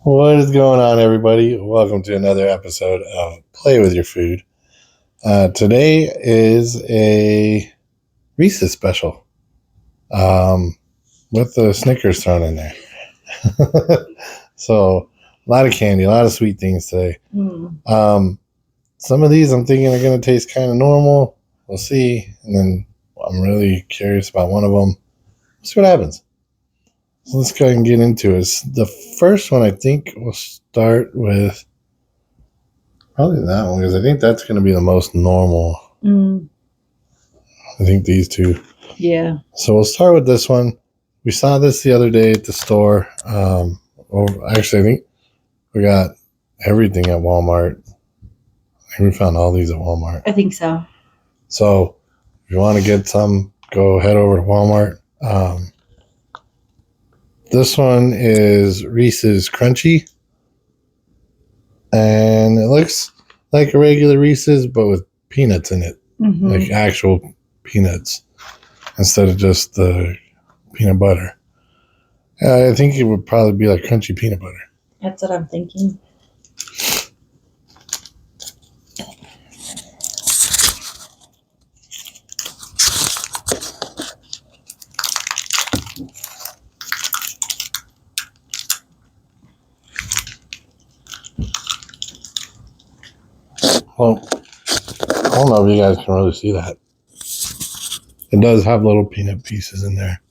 What is going on, everybody? Welcome to another episode of Play With Your Food. Today is a Reese's special with the Snickers thrown in there. So, a lot of candy, a lot of sweet things today. Some of these I'm thinking are going to taste kind of normal. We'll see. And then I'm really curious about one of them. We'll see what happens. So let's go ahead and get into it. The first one, I think we'll start with probably that one, because I think that's going to be the most normal. I think these two. Yeah. So we'll start with this one. We saw this the other day at the store. Actually, I think we got everything at Walmart. I think we found all these at Walmart. I think so. So if you want to get some, go head over to Walmart. This one is Reese's Crunchy. And it looks like a regular Reese's, but with peanuts in it. Like actual peanuts instead of just the peanut butter. I think it would probably be like crunchy peanut butter. That's what I'm thinking. Well, I don't know if you guys can really see that. It does have little peanut pieces in there.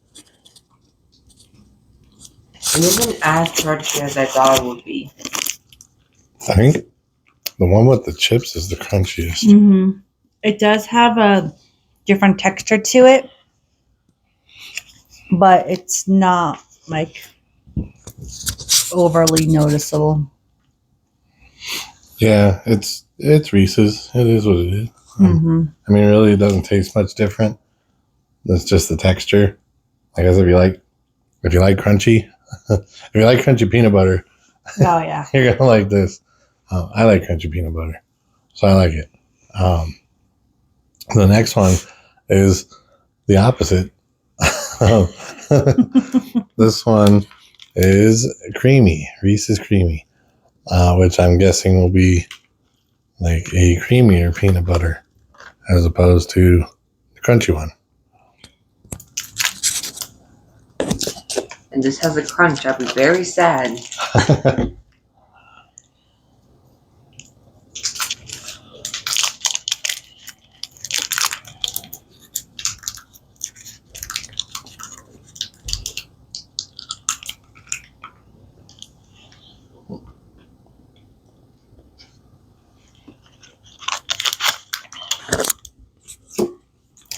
It isn't as crunchy as I thought it would be. I think the one with the chips is the crunchiest. It does have a different texture to it, but it's not like overly noticeable. Yeah, it's Reese's. It is what it is. I mean, really, it doesn't taste much different. It's just the texture. I guess if you like crunchy, if you like crunchy peanut butter, Oh yeah, you're gonna like this. I like crunchy peanut butter, so I like it. The next one is the opposite. This one is creamy, Reese's Creamy, which I'm guessing will be like a creamier peanut butter as opposed to the crunchy one. And this has a crunch. I'll be very sad. I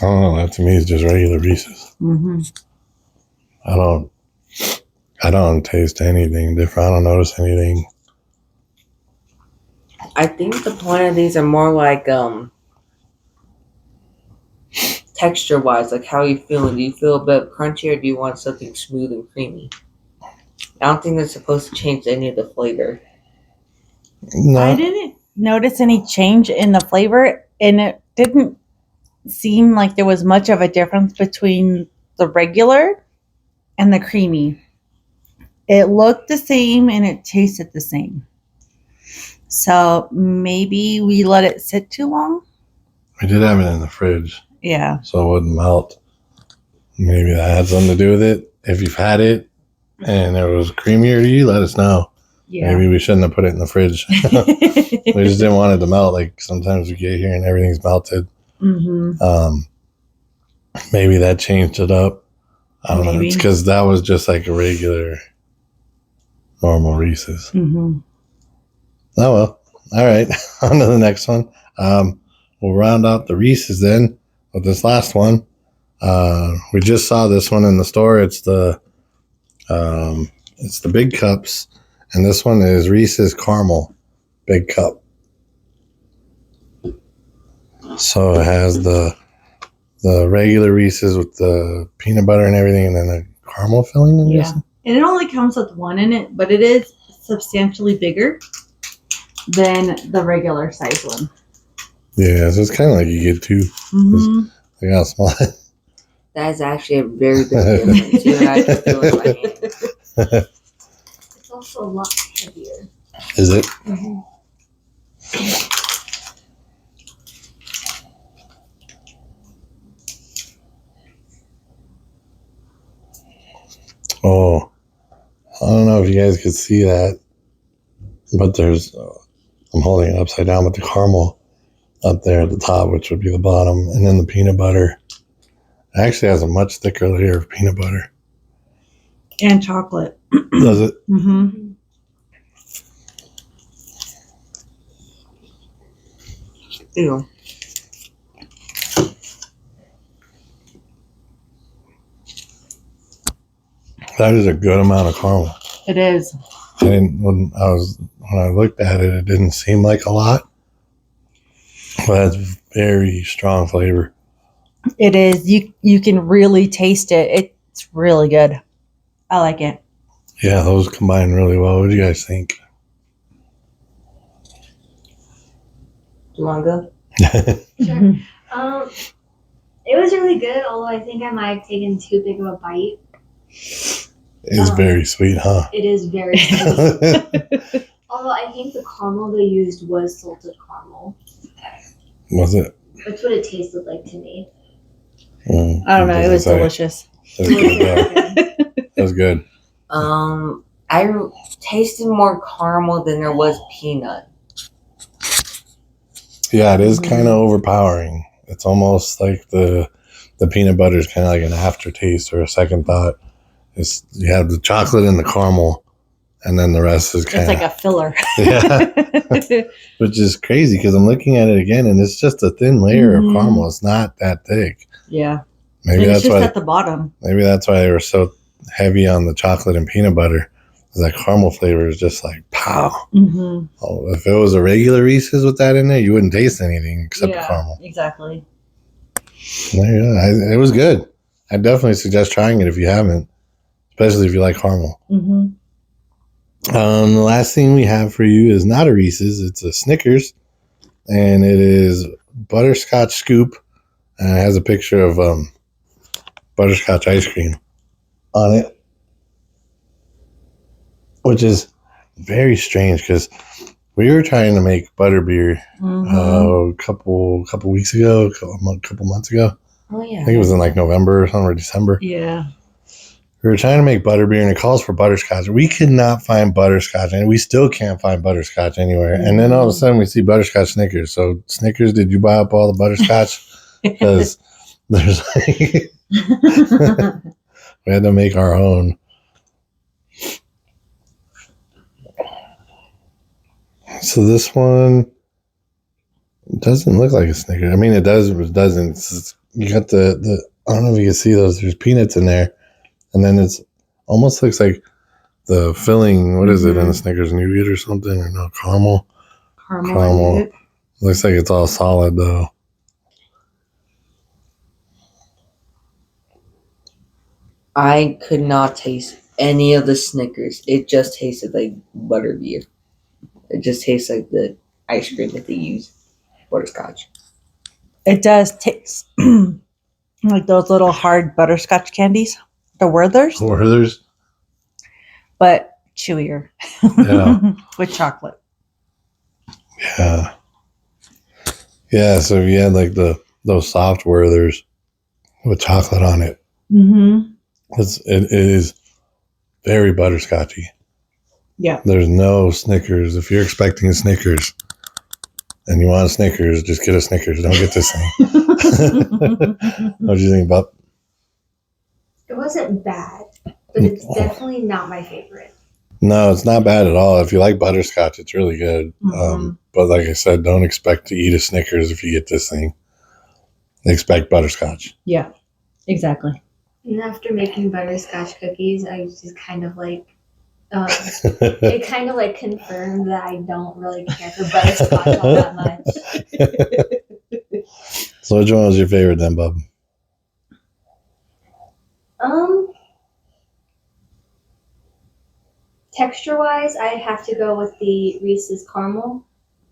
don't know. That to me is just regular Reese's. I don't taste anything different. I don't notice anything. I think the point of these are more like texture wise, like how are you feeling? Do you feel a bit crunchy or do you want something smooth and creamy? I don't think they're supposed to change any of the flavor. No. I didn't notice any change in the flavor, and it didn't seem like there was much of a difference between the regular and the creamy. It looked the same and it tasted the same. So maybe we let it sit too long. We did have it in the fridge, Yeah. so it wouldn't melt. Maybe that had something to do with it. If you've had it and it was creamier to you, let us know. Yeah. Maybe we shouldn't have put it in the fridge. We just didn't want it to melt. Like sometimes we get here and everything's melted. Maybe that changed it up. I don't know. It's because that was just like a regular, normal Reese's. Oh well. All right. On to the next one. We'll round out the Reese's then with this last one. We just saw this one in the store. It's the big cups, and this one is Reese's Caramel Big Cup. So it has the regular Reese's with the peanut butter and everything, and then the caramel filling in this. And it only comes with one in it, but it is substantially bigger than the regular size one. Yeah, so it's kind of like you get two. Look how small. That is actually a very big difference. You know, I can feel it in my hand. It's also a lot heavier. Is it? Mm-hmm. Oh, I don't know if you guys could see that, but there's, I'm holding it upside down, but the caramel up there at the top, which would be the bottom, and then the peanut butter actually has a much thicker layer of peanut butter. And chocolate. Does it? Mm-hmm. Ew. That is a good amount of caramel. It is. When I looked at it, it didn't seem like a lot, but it's very strong flavor. It is. You can really taste it. It's really good. I like it. Yeah, those combine really well. What do you guys think? Do you want to go? Sure. It was really good, although I think I might have taken too big of a bite. It's very sweet, huh? It is very sweet. Although I think the caramel they used was salted caramel. Was it? That's what it tasted like to me. I don't know. It was delicious. It was good, though. It was good. I tasted more caramel than there was peanut. Yeah, it is kind of overpowering. It's almost like the peanut butter is kind of like an aftertaste or a second thought. You have the chocolate and the caramel, and then the rest is kind of... It's like a filler. Yeah. Which is crazy because I'm looking at it again, and it's just a thin layer of caramel. It's not that thick. Yeah. Maybe and that's it's just why at the bottom. Maybe that's why they were so heavy on the chocolate and peanut butter. That caramel flavor is just like pow. Mm-hmm. Oh, if it was a regular Reese's with that in there, you wouldn't taste anything except the caramel. Exactly. There you go. It was good. I definitely suggest trying it if you haven't, especially if you like caramel. Mm-hmm. The last thing we have for you is not a Reese's. It's a Snickers, and it is butterscotch scoop, and it has a picture of butterscotch ice cream on it, which is very strange because we were trying to make butterbeer a couple weeks ago, a couple months ago. Oh yeah, I think it was in like November or something, or December. Yeah. We were trying to make butterbeer, and it calls for butterscotch. We could not find butterscotch, and we still can't find butterscotch anywhere. And then all of a sudden, we see butterscotch Snickers. So Snickers, did you buy up all the butterscotch? Because there's like we had to make our own. So this one doesn't look like a Snickers. I mean, it does, but it doesn't. You got the I don't know if you can see those. There's peanuts in there, and then it's almost looks like the filling. What is it in the Snickers? Nougat or something, or no caramel? Caramel. Looks like it's all solid though. I could not taste any of the Snickers. It just tasted like butterbeer. It just tastes like the ice cream that they use. Butterscotch. It does taste like those little hard butterscotch candies. The Werther's. Werther's. But chewier. Yeah. With chocolate. Yeah. Yeah, so if you had like those soft Werther's with chocolate on it. Mm-hmm. It is very butterscotchy. Yeah. There's no Snickers. If you're expecting a Snickers and you want a Snickers, just get a Snickers. Don't get this thing. What do you think, Bob? It wasn't bad, but it's definitely not my favorite. No, it's not bad at all. If you like butterscotch, it's really good. But like I said, don't expect to eat a Snickers if you get this thing. Expect butterscotch. Yeah, exactly. And after making butterscotch cookies, I was just kind of like, it kind of like confirmed that I don't really care for butterscotch all that much. So which one was your favorite then, Bub? Texture-wise, I'd have to go with the Reese's caramel.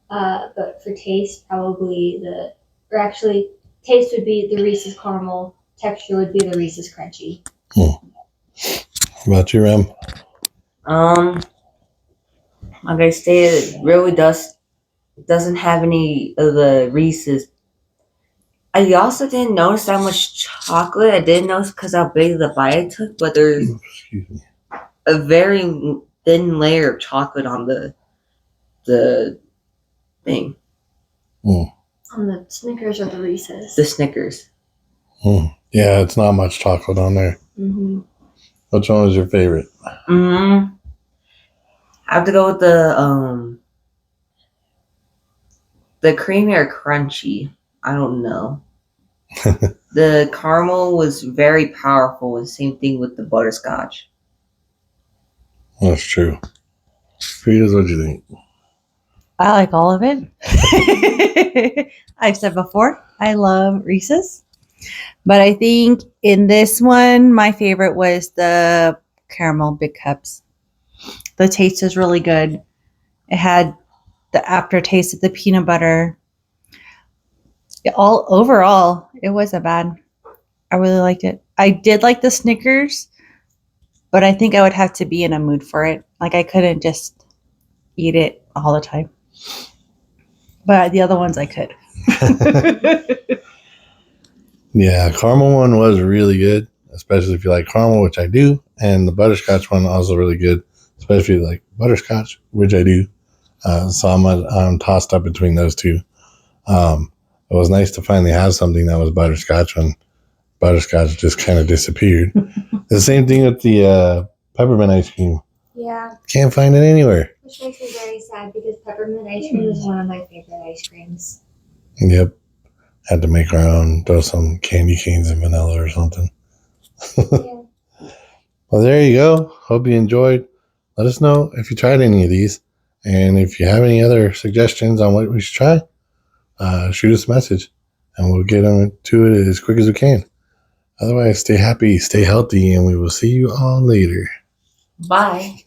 But for taste, probably taste would be the Reese's caramel. Texture would be the Reese's crunchy. How about you, Rem? Like I stated, it really doesn't have any of the Reese's. I also didn't notice that much chocolate. I didn't notice because how big the bite I took, but there's Excuse me. a very thin layer of chocolate on the thing. Mm. On the Snickers or the Reese's? The Snickers. Mm. Yeah, it's not much chocolate on there. Mm-hmm. Which one was your favorite? I have to go with the creamy or crunchy. I don't know. The caramel was very powerful, and same thing with the butterscotch. That's true. Fritas, what'd you think? I like all of it. I've said before, I love Reese's. But I think in this one, my favorite was the caramel big cups. The taste is really good. It had the aftertaste of the peanut butter. Overall, it wasn't bad. I really liked it. I did like the Snickers, but I think I would have to be in a mood for it. Like I couldn't just eat it all the time. But the other ones I could. Yeah, caramel one was really good, especially if you like caramel, which I do, and the butterscotch one also really good, especially if you like butterscotch, which I do. So I'm tossed up between those two. It was nice to finally have something that was butterscotch when butterscotch just kind of disappeared. The same thing with the peppermint ice cream. Yeah. Can't find it anywhere. Which makes me very sad because peppermint ice cream is one of my favorite ice creams. Yep. Had to make our own, throw some candy canes and vanilla or something. Yeah. Well, there you go. Hope you enjoyed. Let us know if you tried any of these. And if you have any other suggestions on what we should try, shoot us a message and we'll get them to it as quick as we can. Otherwise, stay happy, stay healthy, and we will see you all later. Bye.